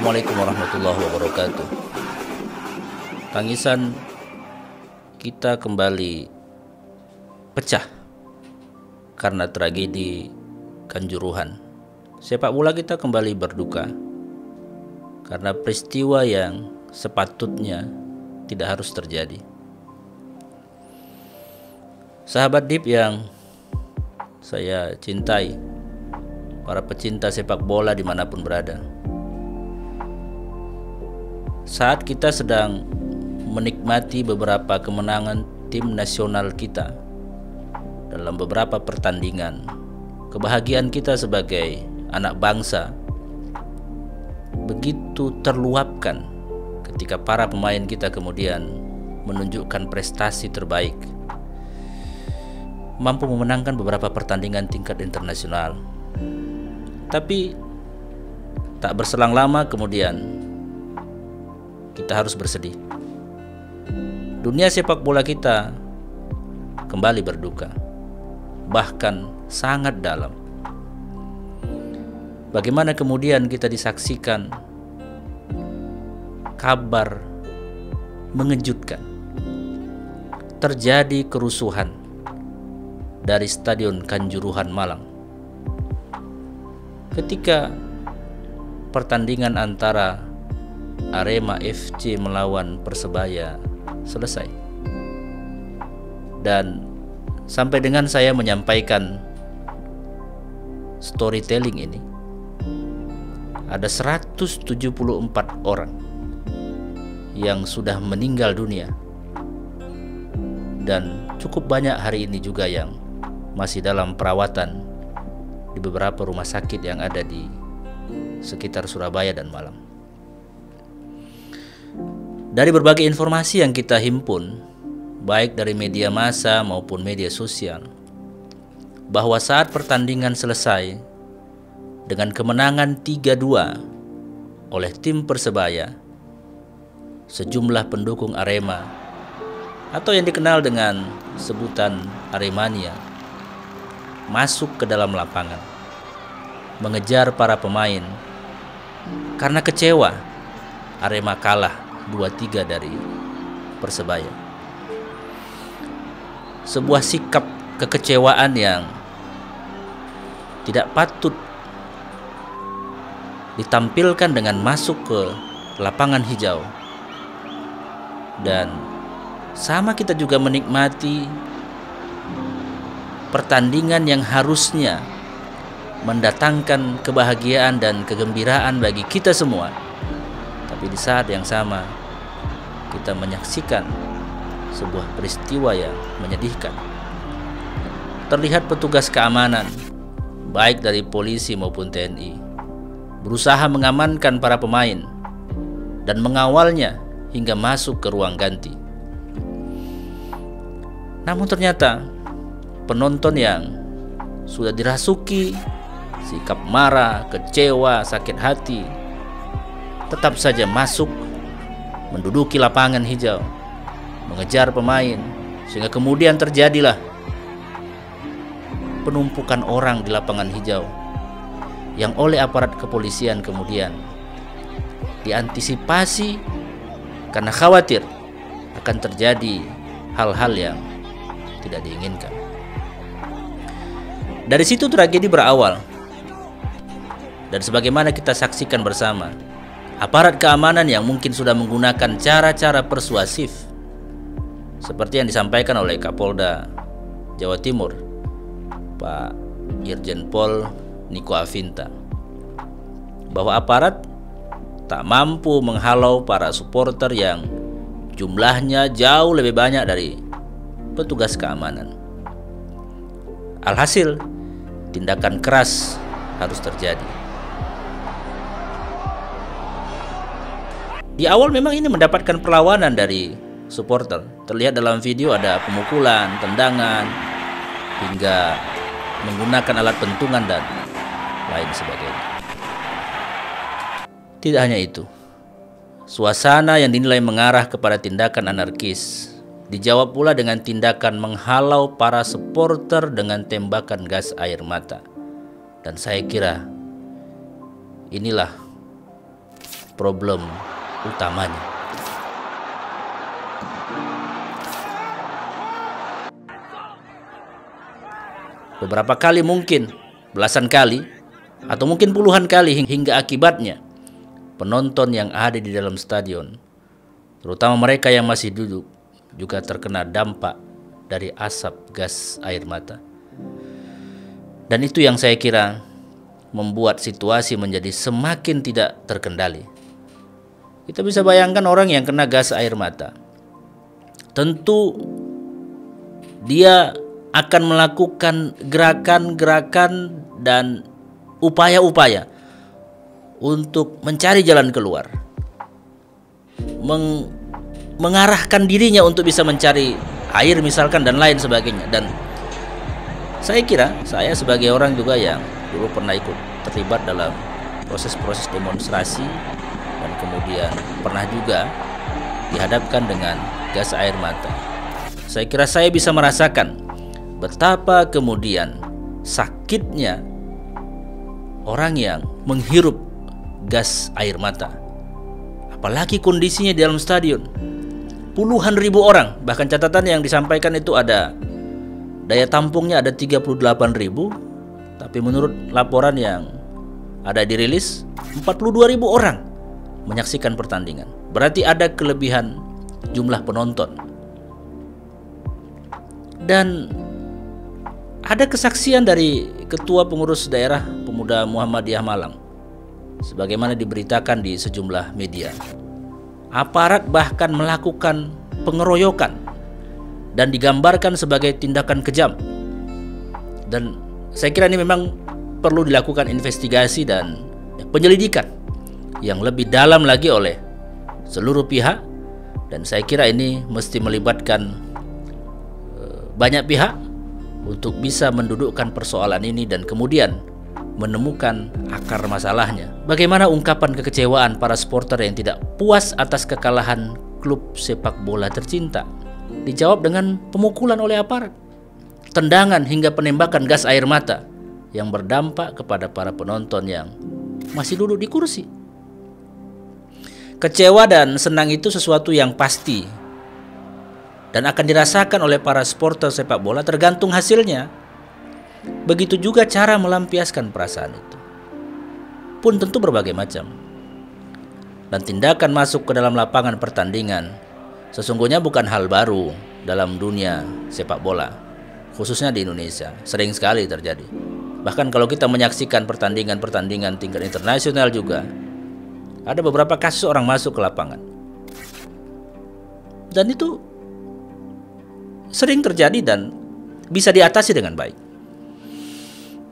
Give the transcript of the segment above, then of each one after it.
Assalamualaikum warahmatullahi wabarakatuh. Tangisan kita kembali pecah karena tragedi Kanjuruhan. Sepak bola kita kembali berduka karena peristiwa yang sepatutnya tidak harus terjadi. Sahabat Deep yang saya cintai, para pecinta sepak bola dimanapun berada, saat kita sedang menikmati beberapa kemenangan tim nasional kita dalam beberapa pertandingan, kebahagiaan kita sebagai anak bangsa begitu terluapkan ketika para pemain kita kemudian menunjukkan prestasi terbaik, mampu memenangkan beberapa pertandingan tingkat internasional. Tapi tak berselang lama kemudian kita harus bersedih. Dunia sepak bola kita kembali berduka, bahkan sangat dalam. Bagaimana kemudian kita disaksikan kabar mengejutkan, terjadi kerusuhan dari Stadion Kanjuruhan Malang ketika pertandingan antara Arema FC melawan Persebaya selesai. Dan sampai dengan saya menyampaikan storytelling ini, ada 174 orang yang sudah meninggal dunia, dan cukup banyak hari ini juga yang masih dalam perawatan di beberapa rumah sakit yang ada di sekitar Surabaya dan Malang. Dari berbagai informasi yang kita himpun, baik dari media massa maupun media sosial, bahwa saat pertandingan selesai dengan kemenangan 3-2 oleh tim Persebaya, sejumlah pendukung Arema atau yang dikenal dengan sebutan Aremania masuk ke dalam lapangan, mengejar para pemain karena kecewa Arema kalah 2-3 dari Persebaya. Sebuah sikap kekecewaan yang tidak patut ditampilkan dengan masuk ke lapangan hijau. Dan sama kita juga menikmati pertandingan yang harusnya mendatangkan kebahagiaan dan kegembiraan bagi kita semua. Tapi di saat yang sama kita menyaksikan sebuah peristiwa yang menyedihkan. Terlihat petugas keamanan, baik dari polisi maupun TNI, berusaha mengamankan para pemain dan mengawalnya hingga masuk ke ruang ganti. Namun ternyata penonton yang sudah dirasuki sikap marah, kecewa, sakit hati, tetap saja masuk, menduduki lapangan hijau, mengejar pemain, sehingga kemudian terjadilah penumpukan orang di lapangan hijau yang oleh aparat kepolisian kemudian diantisipasi karena khawatir akan terjadi hal-hal yang tidak diinginkan. Dari situ tragedi berawal. Dan sebagaimana kita saksikan bersama, aparat keamanan yang mungkin sudah menggunakan cara-cara persuasif seperti yang disampaikan oleh Kapolda Jawa Timur, Pak Irjen Pol Niko Afinta, bahwa aparat tak mampu menghalau para supporter yang jumlahnya jauh lebih banyak dari petugas keamanan. Alhasil, tindakan keras harus terjadi. Di awal memang ini mendapatkan perlawanan dari supporter. Terlihat dalam video ada pemukulan, tendangan, hingga menggunakan alat pentungan dan lain sebagainya. Tidak hanya itu, suasana yang dinilai mengarah kepada tindakan anarkis dijawab pula dengan tindakan menghalau para supporter dengan tembakan gas air mata. Dan saya kira inilah problem utamanya. Beberapa kali, mungkin belasan kali, atau mungkin puluhan kali hingga akibatnya penonton yang ada di dalam stadion, terutama mereka yang masih duduk, juga terkena dampak dari asap gas air mata. Dan itu yang saya kira membuat situasi menjadi semakin tidak terkendali. Kita bisa bayangkan orang yang kena gas air mata, tentu dia akan melakukan gerakan-gerakan dan upaya-upaya untuk mencari jalan keluar, mengarahkan dirinya untuk bisa mencari air misalkan dan lain sebagainya. Dan saya kira, saya sebagai orang juga yang dulu pernah ikut terlibat dalam proses-proses demonstrasi dan kemudian pernah juga dihadapkan dengan gas air mata, saya kira saya bisa merasakan betapa kemudian sakitnya orang yang menghirup gas air mata. Apalagi kondisinya di dalam stadion, puluhan ribu orang. Bahkan catatan yang disampaikan itu ada daya tampungnya ada 38.000, tapi menurut laporan yang ada dirilis 42.000 orang menyaksikan pertandingan. Berarti ada kelebihan jumlah penonton. Dan ada kesaksian dari Ketua Pengurus Daerah Pemuda Muhammadiyah Malang, sebagaimana diberitakan di sejumlah media. Aparat bahkan melakukan pengeroyokan dan digambarkan sebagai tindakan kejam. Dan saya kira ini memang perlu dilakukan investigasi dan penyelidikan yang lebih dalam lagi oleh seluruh pihak. Dan saya kira ini mesti melibatkan banyak pihak untuk bisa mendudukkan persoalan ini dan kemudian menemukan akar masalahnya. Bagaimana ungkapan kekecewaan para supporter yang tidak puas atas kekalahan klub sepak bola tercinta dijawab dengan pemukulan oleh aparat, tendangan hingga penembakan gas air mata yang berdampak kepada para penonton yang masih duduk di kursi. Kecewa dan senang itu sesuatu yang pasti dan akan dirasakan oleh para supporter sepak bola tergantung hasilnya. Begitu juga cara melampiaskan perasaan itu pun tentu berbagai macam. Dan tindakan masuk ke dalam lapangan pertandingan sesungguhnya bukan hal baru dalam dunia sepak bola, khususnya di Indonesia. Sering sekali terjadi. Bahkan kalau kita menyaksikan pertandingan-pertandingan tingkat internasional juga, ada beberapa kasus orang masuk ke lapangan. Dan itu sering terjadi dan bisa diatasi dengan baik.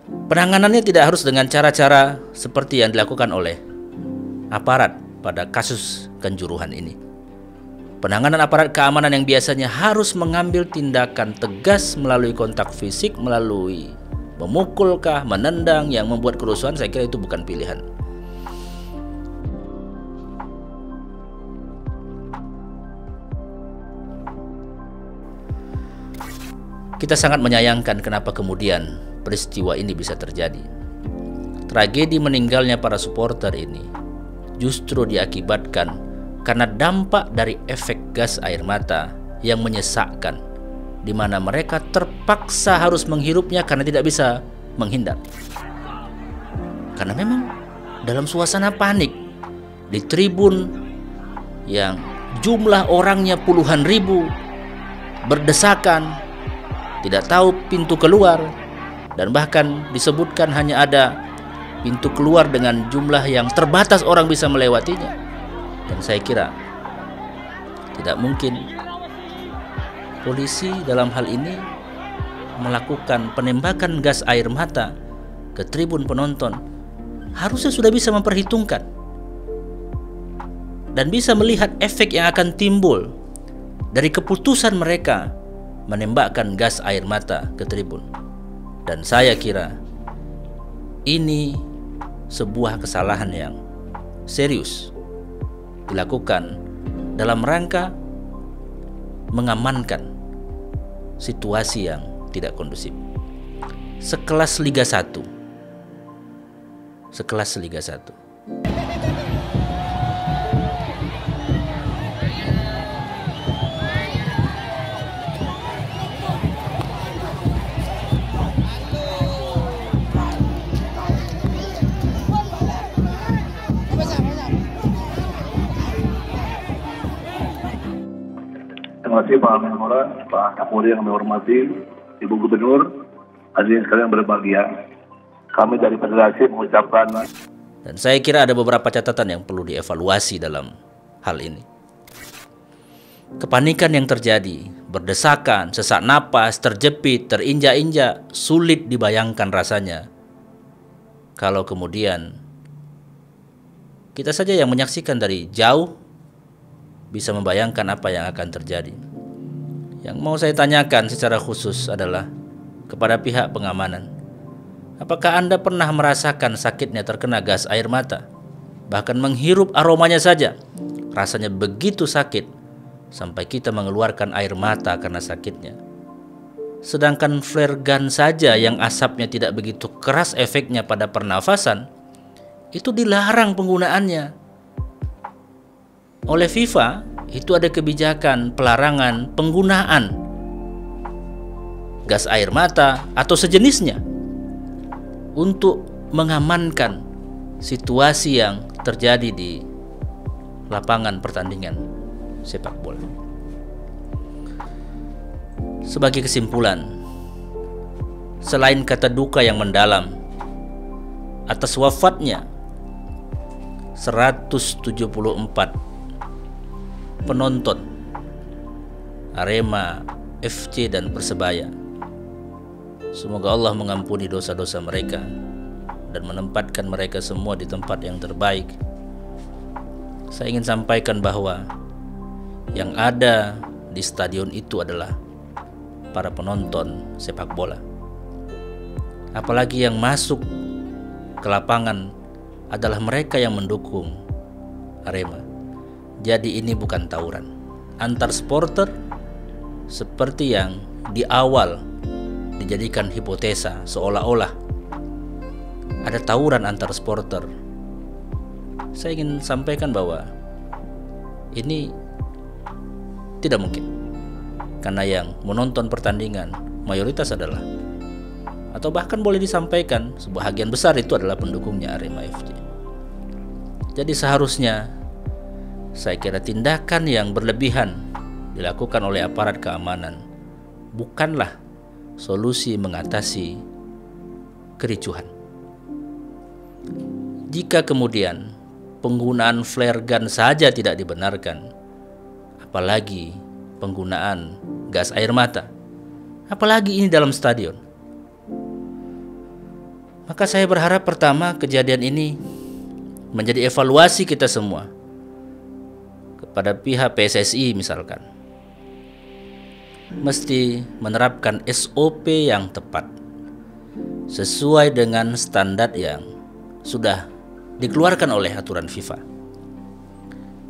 Penanganannya tidak harus dengan cara-cara seperti yang dilakukan oleh aparat pada kasus Kanjuruhan ini. Penanganan aparat keamanan yang biasanya harus mengambil tindakan tegas melalui kontak fisik, melalui memukulkah, menendang yang membuat kerusuhan, saya kira itu bukan pilihan. Kita sangat menyayangkan kenapa kemudian peristiwa ini bisa terjadi. Tragedi meninggalnya para supporter ini justru diakibatkan karena dampak dari efek gas air mata yang menyesakkan, di mana mereka terpaksa harus menghirupnya karena tidak bisa menghindar. Karena memang dalam suasana panik di tribun yang jumlah orangnya puluhan ribu, berdesakan, tidak tahu pintu keluar, dan bahkan disebutkan hanya ada pintu keluar dengan jumlah yang terbatas orang bisa melewatinya. Dan saya kira tidak mungkin polisi dalam hal ini melakukan penembakan gas air mata ke tribun penonton. Harusnya sudah bisa memperhitungkan dan bisa melihat efek yang akan timbul dari keputusan mereka menembakkan gas air mata ke tribun. Dan saya kira ini sebuah kesalahan yang serius dilakukan dalam rangka mengamankan situasi yang tidak kondusif. Sekelas Liga 1. Terima kasih Pak Menpora, Pak Kapolri yang kami hormati, Ibu Gubernur, hadirin sekalian berbahagia. Kami dari Federasi mengucapkan. Dan saya kira ada beberapa catatan yang perlu dievaluasi dalam hal ini. Kepanikan yang terjadi, berdesakan, sesak napas, terjepit, terinjak-injak, sulit dibayangkan rasanya. Kalau kemudian kita saja yang menyaksikan dari jauh bisa membayangkan apa yang akan terjadi. Yang mau saya tanyakan secara khusus adalah kepada pihak pengamanan. Apakah Anda pernah merasakan sakitnya terkena gas air mata? Bahkan menghirup aromanya saja, rasanya begitu sakit sampai kita mengeluarkan air mata karena sakitnya. Sedangkan flare gun saja yang asapnya tidak begitu keras efeknya pada pernafasan, itu dilarang penggunaannya. Oleh FIFA, itu ada kebijakan pelarangan penggunaan gas air mata atau sejenisnya untuk mengamankan situasi yang terjadi di lapangan pertandingan sepak bola. Sebagai kesimpulan, selain kata duka yang mendalam atas wafatnya 174 penonton Arema FC dan Persebaya, semoga Allah mengampuni dosa-dosa mereka dan menempatkan mereka semua di tempat yang terbaik. Saya ingin sampaikan bahwa yang ada di stadion itu adalah para penonton sepak bola. Apalagi yang masuk ke lapangan adalah mereka yang mendukung Arema. Jadi ini bukan tawuran antar supporter seperti yang di awal dijadikan hipotesa seolah-olah ada tawuran antar supporter. Saya ingin sampaikan bahwa ini tidak mungkin, karena yang menonton pertandingan mayoritas adalah, atau bahkan boleh disampaikan sebahagian besar itu adalah pendukungnya Arema FC. Jadi seharusnya saya kira tindakan yang berlebihan dilakukan oleh aparat keamanan bukanlah solusi mengatasi kericuhan. Jika kemudian penggunaan flare gun saja tidak dibenarkan, apalagi penggunaan gas air mata, apalagi ini dalam stadion. Maka saya berharap pertama kejadian ini menjadi evaluasi kita semua kepada pihak PSSI misalkan. Mesti menerapkan SOP yang tepat sesuai dengan standar yang sudah dikeluarkan oleh aturan FIFA.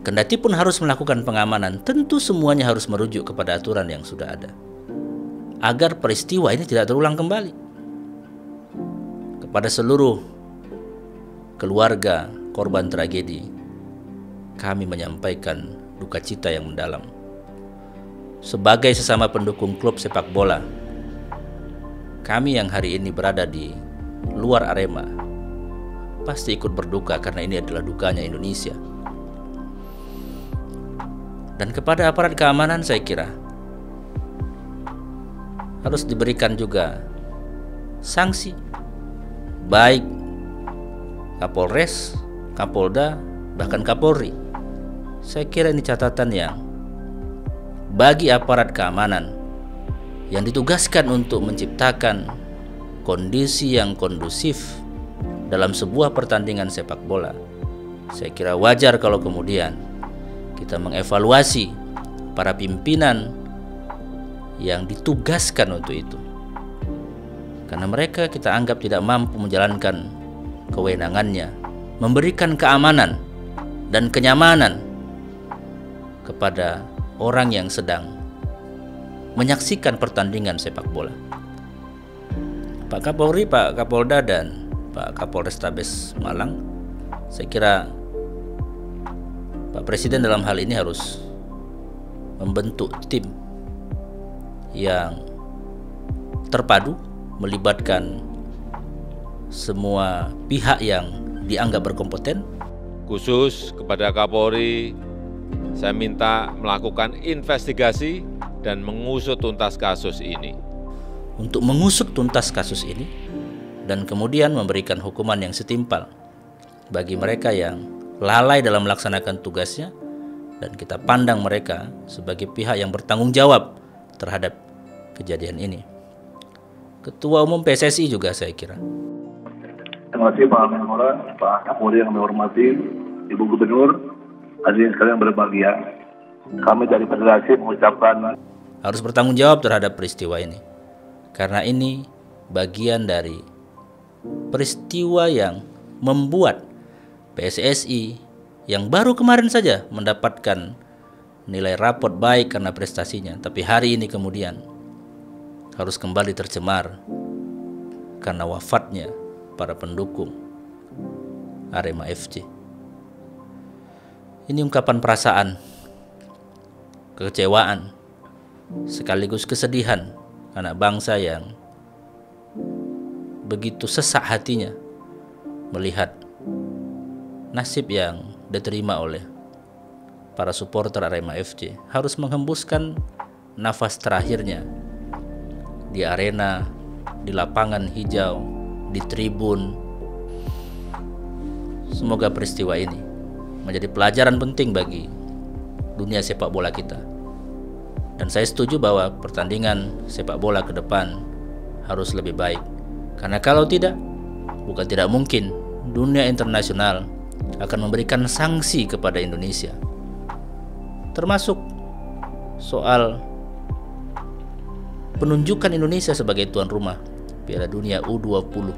Kendati pun harus melakukan pengamanan, tentu semuanya harus merujuk kepada aturan yang sudah ada, agar peristiwa ini tidak terulang kembali. Kepada seluruh keluarga korban tragedi, kami menyampaikan duka cita yang mendalam. Sebagai sesama pendukung klub sepak bola, kami yang hari ini berada di luar Arema pasti ikut berduka karena ini adalah dukanya Indonesia. Dan kepada aparat keamanan saya kira harus diberikan juga sanksi, baik Kapolres, Kapolda, bahkan Kapolri. Saya kira ini catatan yang bagi aparat keamanan yang ditugaskan untuk menciptakan kondisi yang kondusif dalam sebuah pertandingan sepak bola. Saya kira wajar kalau kemudian kita mengevaluasi para pimpinan yang ditugaskan untuk itu, karena mereka kita anggap tidak mampu menjalankan kewenangannya, memberikan keamanan dan kenyamanan kepada orang yang sedang menyaksikan pertandingan sepak bola. Pak Kapolri, Pak Kapolda, dan Pak Kapolrestabes Malang, saya kira Pak Presiden dalam hal ini harus membentuk tim yang terpadu, melibatkan semua pihak yang dianggap berkompeten. Khusus kepada Kapolri, saya minta melakukan investigasi dan mengusut tuntas kasus ini. Untuk mengusut tuntas kasus ini dan kemudian memberikan hukuman yang setimpal bagi mereka yang lalai dalam melaksanakan tugasnya, dan kita pandang mereka sebagai pihak yang bertanggung jawab terhadap kejadian ini. Ketua Umum PSSI juga saya kira. Terima kasih Pak Menpora, Pak Kapolri yang kami hormati, Ibu Gubernur, hadirin sekalian berbahagia. Kami dari Federasi mengucapkan Harus bertanggung jawab terhadap peristiwa ini, karena ini bagian dari peristiwa yang membuat PSSI yang baru kemarin saja mendapatkan nilai raport baik karena prestasinya, tapi hari ini kemudian harus kembali tercemar karena wafatnya para pendukung Arema FC. Ini ungkapan perasaan, kekecewaan, sekaligus kesedihan anak bangsa yang begitu sesak hatinya melihat nasib yang diterima oleh para supporter Arema FC, harus menghembuskan nafas terakhirnya di arena, di lapangan hijau, di tribun. Semoga peristiwa ini menjadi pelajaran penting bagi dunia sepak bola kita. Dan saya setuju bahwa pertandingan sepak bola ke depan harus lebih baik. Karena kalau tidak, bukan tidak mungkin dunia internasional akan memberikan sanksi kepada Indonesia, termasuk soal penunjukan Indonesia sebagai tuan rumah Piala Dunia U20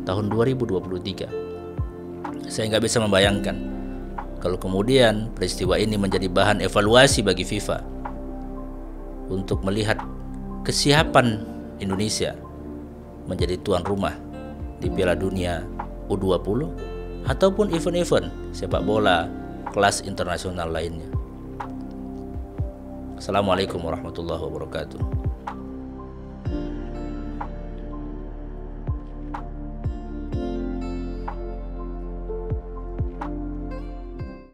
tahun 2023. Saya nggak bisa membayangkan kalau kemudian peristiwa ini menjadi bahan evaluasi bagi FIFA untuk melihat kesiapan Indonesia menjadi tuan rumah di Piala Dunia U20 ataupun event-event sepak bola kelas internasional lainnya. Assalamualaikum warahmatullahi wabarakatuh.